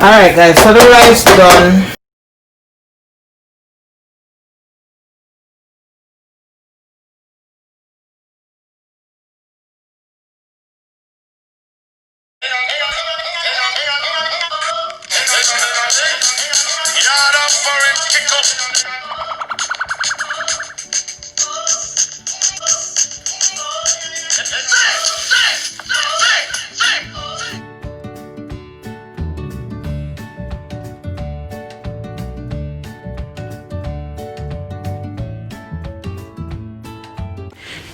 Alright guys, so the rice done.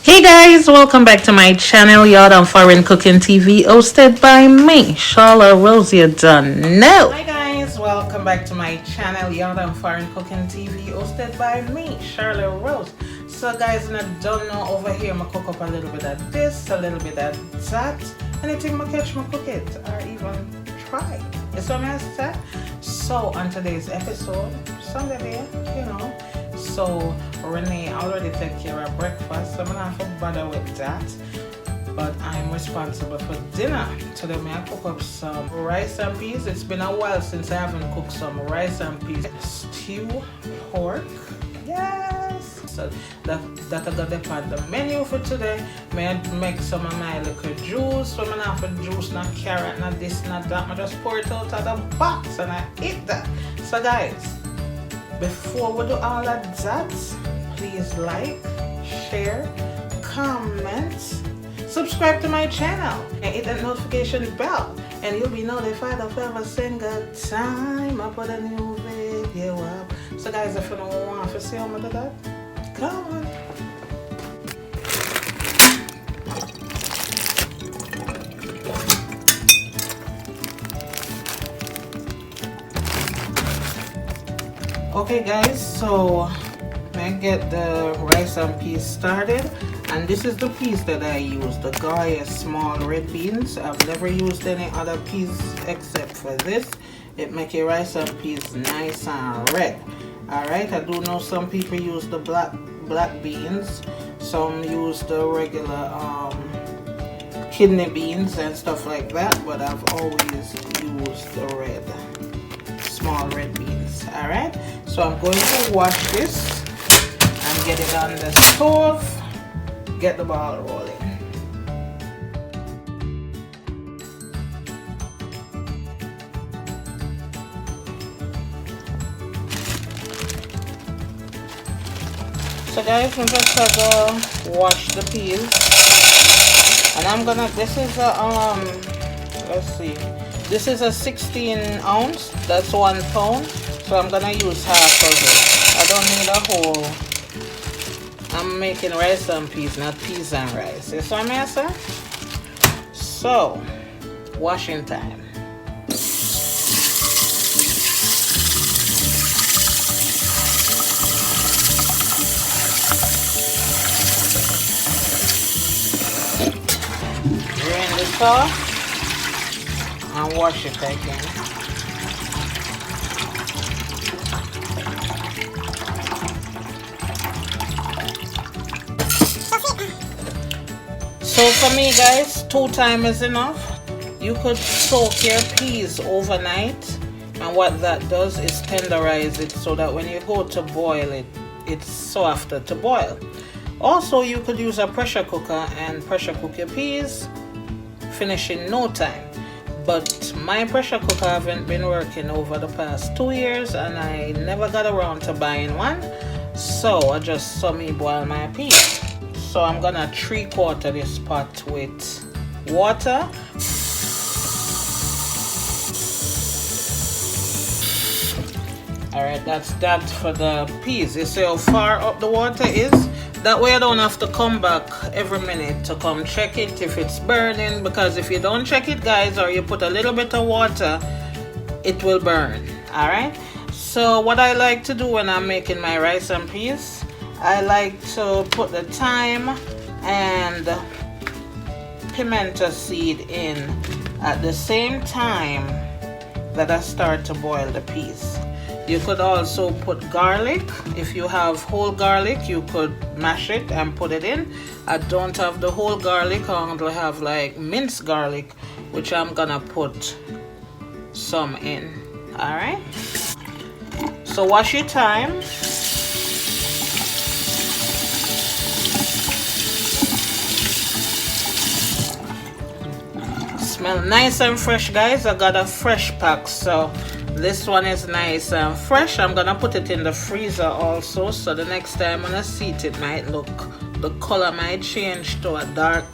Hey guys, welcome back to my channel, Yard on Foreign Cooking TV, hosted by me, Charlotte Rose. You done know. Hi guys, welcome back to my channel, Yard on Foreign Cooking TV, hosted by me, Charlotte Rose. So guys, and I don't know, over here I cook up a little bit of this, a little bit of that, anything I catch me cook it, or even try. You see what I say? So on today's episode, Sunday, you know. So Renee already take care of breakfast, so I'm not have to bother with that. But I'm responsible for dinner. Today I cook up some rice and peas. It's been a while since I haven't cooked some rice and peas. Stew pork. Yes. So that I got up on the menu for today. May I make some of my little juice. So I'm not have to juice, not carrot, not this, not that. I just pour it out of the box and I eat that. So guys, before we do all of that, please like, share, comment, subscribe to my channel, and hit that notification bell, and you'll be notified of every single time I put a new video up. So guys, if you don't want to see how I do that, come on. Okay guys, so I get the rice and peas started, and this is the peas that I use, the Goya small red beans. I've never used any other peas except for this. It makes your rice and peas nice and red. Alright, I do know some people use the black beans, some use the regular kidney beans and stuff like that, but I've always used the small red beans. Alright, so I'm going to wash this and get it on the stove, get the ball rolling. So guys, I'm just gonna wash the peas, and I'm gonna, this is a let's see, this is a 16 ounce, that's 1 pound, so I'm gonna use half of it. I don't need a whole. I'm making rice and peas, not peas and rice. You see what I say? So, washing time. Drain this off and wash it again. So for me guys, 2 times is enough. You could soak your peas overnight, and what that does is tenderize it so that when you go to boil it, it's softer to boil. Also, you could use a pressure cooker and pressure cook your peas, finish in no time. But my pressure cooker haven't been working over the past 2 years, and I never got around to buying one, so I just saw me boil my peas. So I'm gonna 3/4 this pot with water. Alright, that's that for the peas. You see how far up the water is? That way I don't have to come back every minute to come check it if it's burning, because if you don't check it guys, or you put a little bit of water, it will burn. Alright, so what I like to do when I'm making my rice and peas, I like to put the thyme and pimento seed in at the same time that I start to boil the peas. You could also put garlic. If you have whole garlic, you could mash it and put it in. I don't have the whole garlic. I only have like minced garlic, which I'm gonna put some in. All right, so wash your thyme. Smell nice and fresh, guys. I got a fresh pack, so this one is nice and fresh. I'm gonna put it in the freezer also, so the next time when I see it, it might look, the color might change to a dark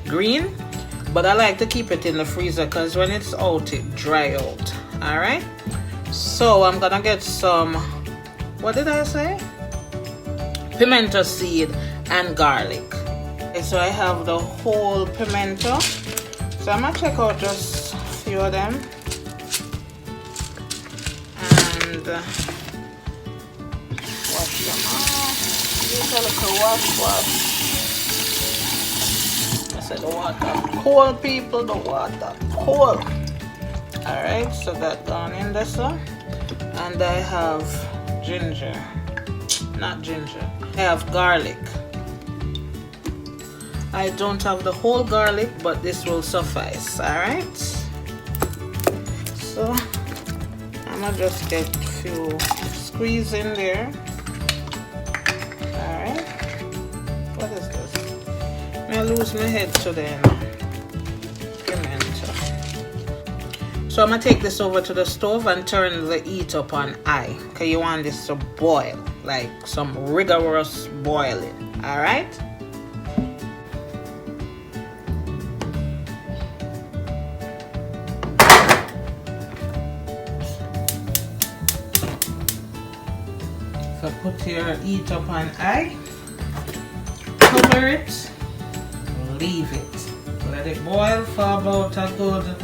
green, but I like to keep it in the freezer because when it's out, it dry out. All right, so I'm gonna get some, what did I say, pimento seed and garlic. Okay, so I have the whole pimento, so I'm gonna check out just a few of them and wash them off. Use a little wash. I said the water cold, people, the water cold. Alright, so that gone in there, so. And I have ginger. Not ginger. I have garlic. I don't have the whole garlic, but this will suffice. Alright. So I'm gonna just get a few squeeze in there. Alright. What is this? I lose my head today now. Pimento. So I'm gonna take this over to the stove and turn the heat up on high. Okay, you want this to boil, like some rigorous boiling. Alright? So put your heat up on high, cover it, leave it. Let it boil for about a good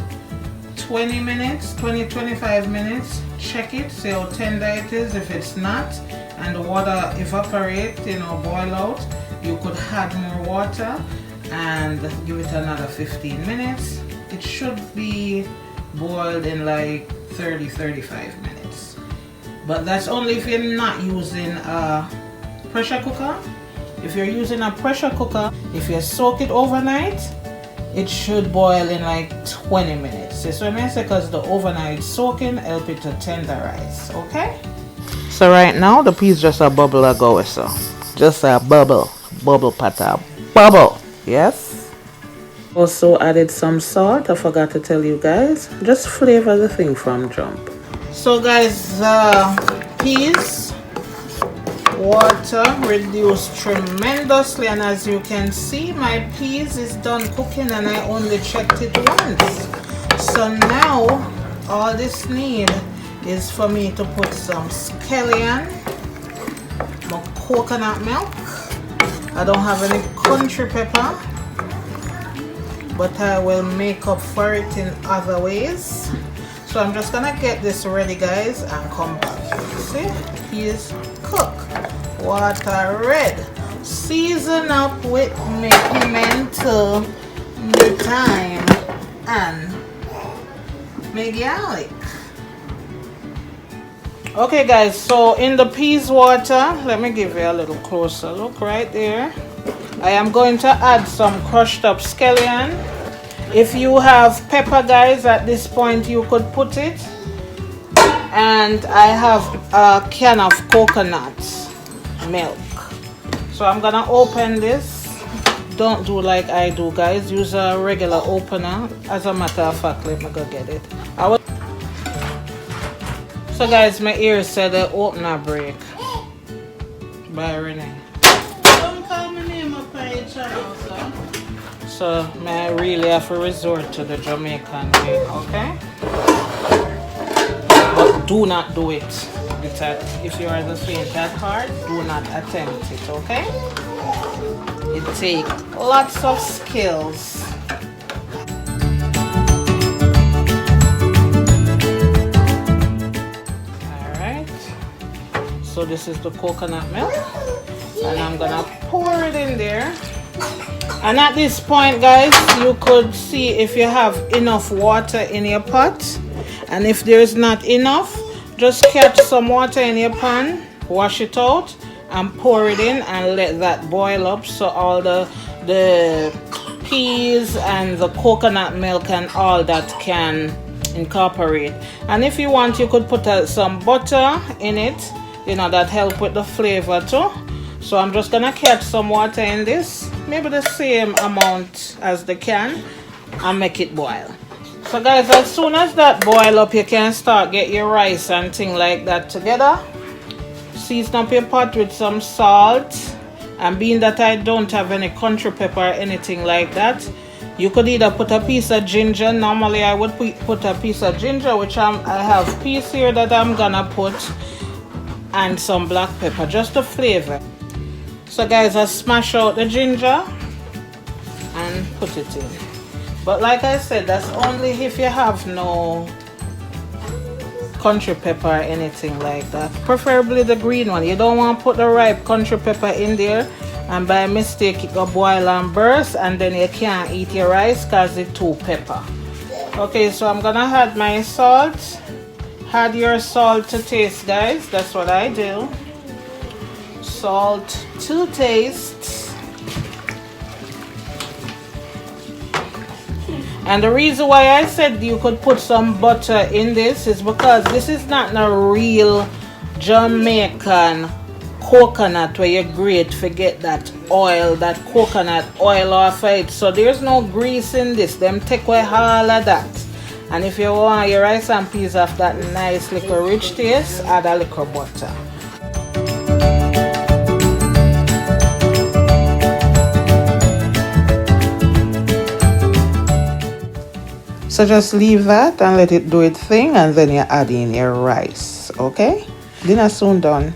20 minutes, 20-25 minutes. Check it, see how tender it is. If it's not, and the water evaporate, boil out, you could add more water and give it another 15 minutes. It should be boiled in like 30-35 minutes. But that's only if you're not using a pressure cooker. If you're using a pressure cooker, if you soak it overnight, it should boil in like 20 minutes. So I say because the overnight soaking help it to tenderize, okay? So right now the peas just a bubble ago, so just a bubble pata bubble, yes. Also added some salt. I forgot to tell you guys. Just flavor the thing from jump. So guys, the peas water reduced tremendously, and as you can see, my peas is done cooking and I only checked it once. So now all this need is for me to put some scallion, my coconut milk. I don't have any country pepper, but I will make up for it in other ways. So I'm just gonna get this ready, guys, and come back. See, peas cook, water red, season up with my pimento, my thyme, and my garlic. Okay guys, so in the peas water, let me give you a little closer look right there. I am going to add some crushed up scallion. If you have pepper, guys, at this point you could put it. And I have a can of coconut milk. So I'm gonna open this. Don't do like I do, guys. Use a regular opener. As a matter of fact, let me go get it. So guys, my ear said the opener break by Renee. Don't call my name up on your channel, sir. So I really have to resort to the Jamaican way, okay? But do not do it. If you are the faint at heart, do not attempt it, okay? It takes lots of skills. Alright. So this is the coconut milk. And I'm gonna pour it in there. And at this point, guys, you could see if you have enough water in your pot. And if there's not enough, just catch some water in your pan, wash it out, and pour it in and let that boil up so all the peas and the coconut milk and all that can incorporate. And if you want, you could put some butter in it, you know, that help with the flavor too. So I'm just gonna catch some water in this, maybe the same amount as the can, and make it boil. So guys, as soon as that boil up, you can start get your rice and thing like that together. Season up your pot with some salt, and being that I don't have any country pepper or anything like that, you could either put a piece of ginger. Normally I would put a piece of ginger, which I have piece here that I'm gonna put, and some black pepper, just the flavor. So guys, I smash out the ginger and put it in. But like I said, that's only if you have no country pepper or anything like that. Preferably the green one. You don't want to put the ripe country pepper in there and by mistake it go boil and burst, and then you can't eat your rice because it's too pepper. Okay, so I'm gonna add my salt. Add your salt to taste, guys. That's what I do. Salt to taste. And the reason why I said you could put some butter in this is because this is not a real Jamaican coconut where you grate, forget that oil, that coconut oil off it. So there's no grease in this. Them take away all of that. And if you want your rice and peas have that nice little rich taste, add a little butter. So just leave that and let it do its thing, and then you add in your rice. Okay, dinner soon done.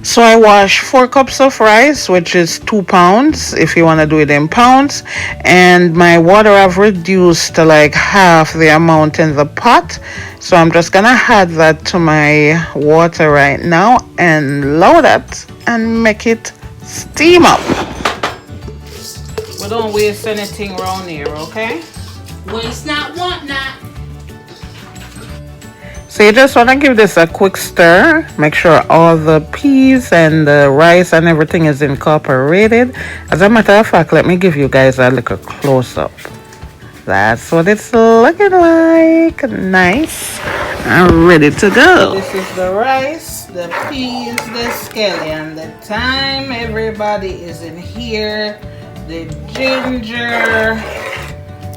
So I wash 4 cups of rice, which is 2 pounds if you want to do it in pounds, and my water I've reduced to like half the amount in the pot. So I'm just gonna add that to my water right now and load it and make it steam up. We don't waste anything around here, okay? Waste not, want not. So you just want to give this a quick stir. Make sure all the peas and the rice and everything is incorporated. As a matter of fact, let me give you guys a little close-up. That's what it's looking like. Nice and ready to go. This is the rice, the peas, the scallion. The thyme, everybody is in here. The ginger.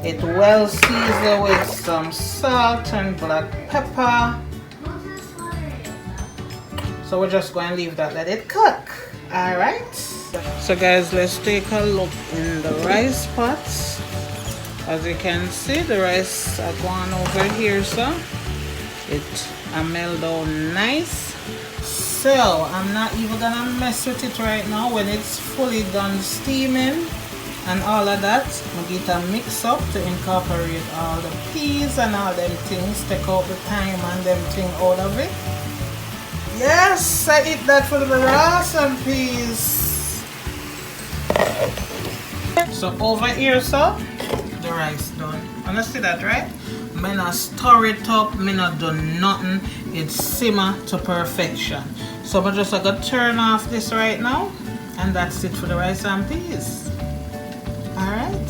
It well seasoned with some salt and black pepper. So we're just going to leave that, let it cook. Alright. So guys, let's take a look in the rice pots. As you can see, the rice are going over here, so it melt down nice. So I'm not even gonna mess with it right now. When it's fully done steaming and all of that, I get a mix up to incorporate all the peas and all them things, take out the thyme and them thing out of it. Yes, I eat that for the rice and peas. So over here, so the rice done. You see that, right? Me not stir it up, me not do nothing. It's simmer to perfection. So I'm just gonna turn off this right now, and that's it for the rice and peas. Alright,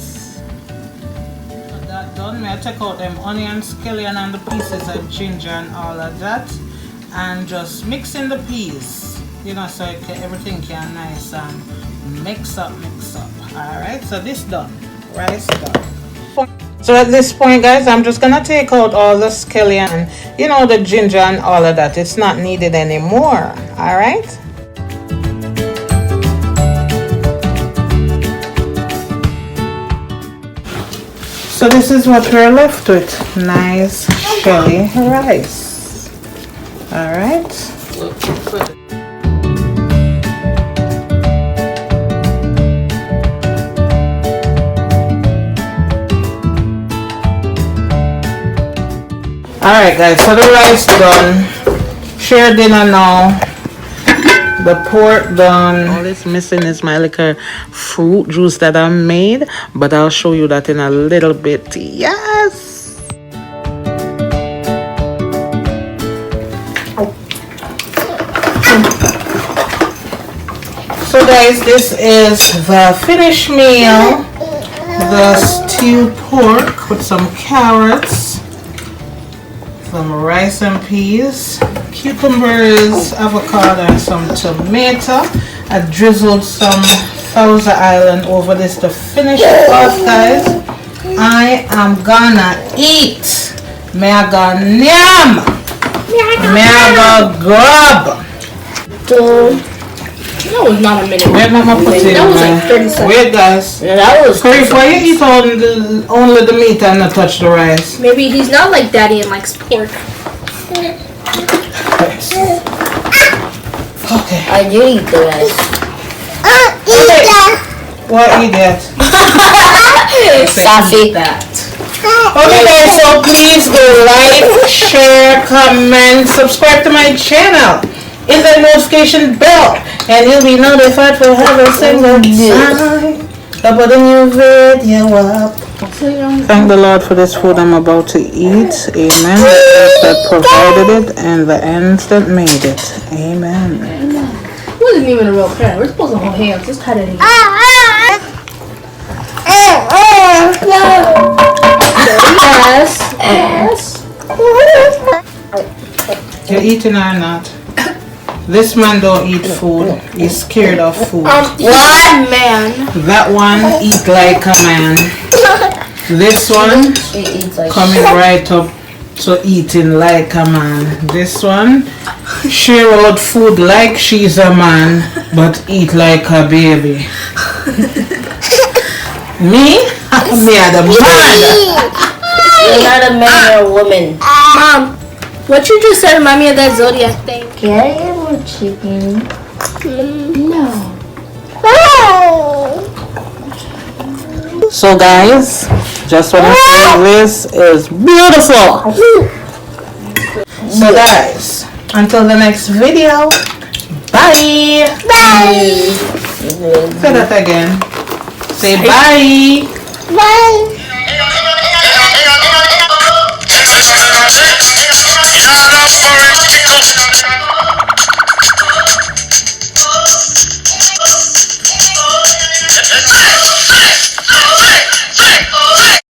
that done. I take out them onion, scallion and the pieces of ginger and all of that, and just mix in the peas, you know, so everything can nice and mix up. Alright, so this done, rice done. So at this point, guys, I'm just gonna take out all the scallion and, you know, the ginger and all of that. It's not needed anymore. Alright. So this is what we're left with. Nice shelly rice. Alright. Alright guys, so the rice done. Share dinner now. The pork done. All it's missing is my little fruit juice that I made, but I'll show you that in a little bit. Yes. So guys, this is the finished meal. The stewed pork Put some carrots, some rice and peas, cucumbers, avocado, and some tomato. I drizzled some Thousand Island over this to finish it off, guys. I am gonna eat. May I go nyam? May I go grub? That was not a minute. Where mama put it? That was like 30 seconds. Wait, guys. Yeah, that was. Chris, why you eat only the meat and not touch the rice? Maybe he's not like daddy and likes pork. Okay. I do eat the rice. What idiot? Sassy. Okay guys, so please go like, share, comment, subscribe to my channel, hit the notification bell, and you'll be notified for every single time I put a new video up. Thank the Lord for this food I'm about to eat. Amen. The earth that provided it and the ends that made it. Amen. It wasn't even a real parent. We're supposed to hold hands. Just cut it in. Yes. You're eating or not? This man don't eat food. He's scared of food. What man? That one eat like a man. This one coming right up to eating like a man. This one share out food like she's a man, but eat like a baby. Me? Me are the man. You're not a man, you're a woman. Mom, what you just said remind me of that Zodiac thing. Can I get more chicken? No. So guys, just want to say this is beautiful. So guys, until the next video, bye. Bye. Say that again. Say bye. Bye.